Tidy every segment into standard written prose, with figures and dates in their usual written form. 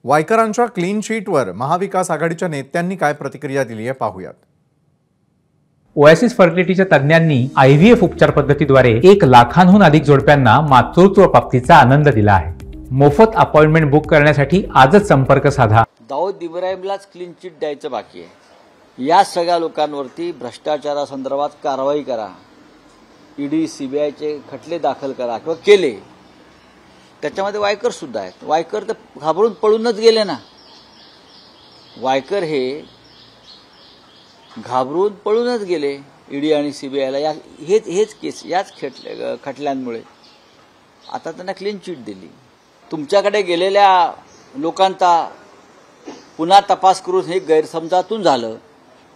वायकरांच्या clean शीटवर महाविकास आघाडीच्या नेत्यांनी काय प्रतिक्रिया दिली आहे पाहूयात। ओएसिस फर्टिलिटीच्या तज्ञांनी IVF उपचार पद्धतीद्वारे 1 लाखांहून अधिक जोडप्यांना मातृत्व प्राप्तीचा आनंद दिला आहे। मोफत अपॉइंटमेंट बुक करण्यासाठी आजच संपर्क साधा। दाऊद इब्राहिमलाच क्लीन चिट द्यायचं बाकी आहे। या सगळ्या लोकांवरती भ्रष्टाचारासंदर्भात कारवाई करा, ईडी सीबीआयचे खटले दाखल करा किंवा केले। त्याच्यामध्ये वायकर सुद्धा आहेत। वायकर तर घाबरून पळूनच गेले ना। वायकर हे घाबरून पळूनच गेले ईडी आणि सीबीआयला हेच केस याच खटल्यांमुळे। आता त्यांना क्लीन चिट दिली। तुमच्याकडे गेलेल्या लोकांचा पुन्हा तपास करून हे गैरसमजातून झालं।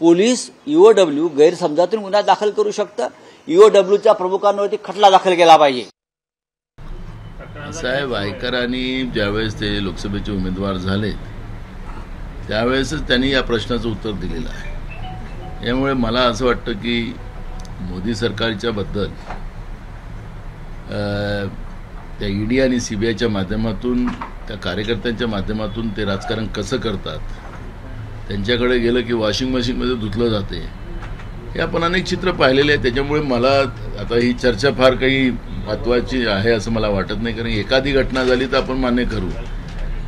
पोलीस EOW गैरसमजातून गुन्हा दाखल करू शकतं। EOWच्या प्रमुखांवरती खटला दाखल केला पाहिजे। साहेब, वायकरांनी ज्यावेळेस ते लोकसभेचे उमेदवार झाले त्यावेळेसच त्यांनी या प्रश्नाचं उत्तर दिलेलं आहे। यामुळे मला असं वाटतं की मोदी सरकारच्या बद्दल त्या ईडी आणि सीबीआयच्या माध्यमातून, त्या कार्यकर्त्यांच्या माध्यमातून ते राजकारण कसं करतात, त्यांच्याकडे गेलं की वॉशिंग मशीनमध्ये धुतलं जाते, हे आपण अनेक चित्र पाहिलेले आहेत। त्याच्यामुळे मला आता ही चर्चा फार काही महत्त्वाची आहे असं मला वाटत नाही, कारण एखादी घटना झाली तर आपण मान्य करू।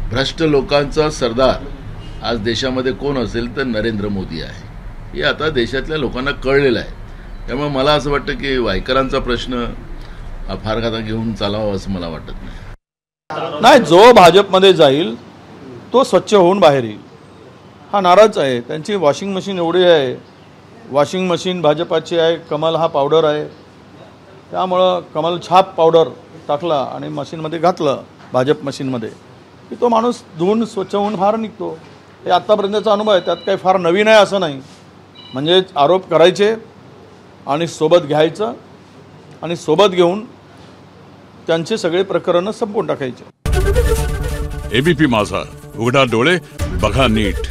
भ्रष्ट लोकांचा सरदार आज देशामध्ये कोण असेल तर नरेंद्र मोदी आहे, हे आता देशातल्या लोकांना कळलेलं आहे। त्यामुळे मला असं वाटतं की वायकरांचा प्रश्न फार आता घेऊन चालावा असं मला वाटत नाही। जो भाजपमध्ये जाईल तो स्वच्छ होऊन बाहेर येईल हा नाराज आहे। त्यांची वॉशिंग मशीन एवढी आहे, वॉशिंग मशीन भाजपाची आहे, कमल हा पावडर आहे, त्यामुळं कमल छाप पावडर टाकला आणि मशीनमध्ये घातलं भाजप मशीनमध्ये की तो माणूस धुवून स्वच्छ होऊन बाहेर निघतो। हे आत्तापर्यंतचा अनुभव आहे, त्यात काही फार नवीन आहे असं नाही। म्हणजे आरोप करायचे आणि सोबत घ्यायचं आणि सोबत घेऊन त्यांचे सगळे प्रकरणं संपवून टाकायचे। ABP माझा, उघडा डोळे बघा नीट।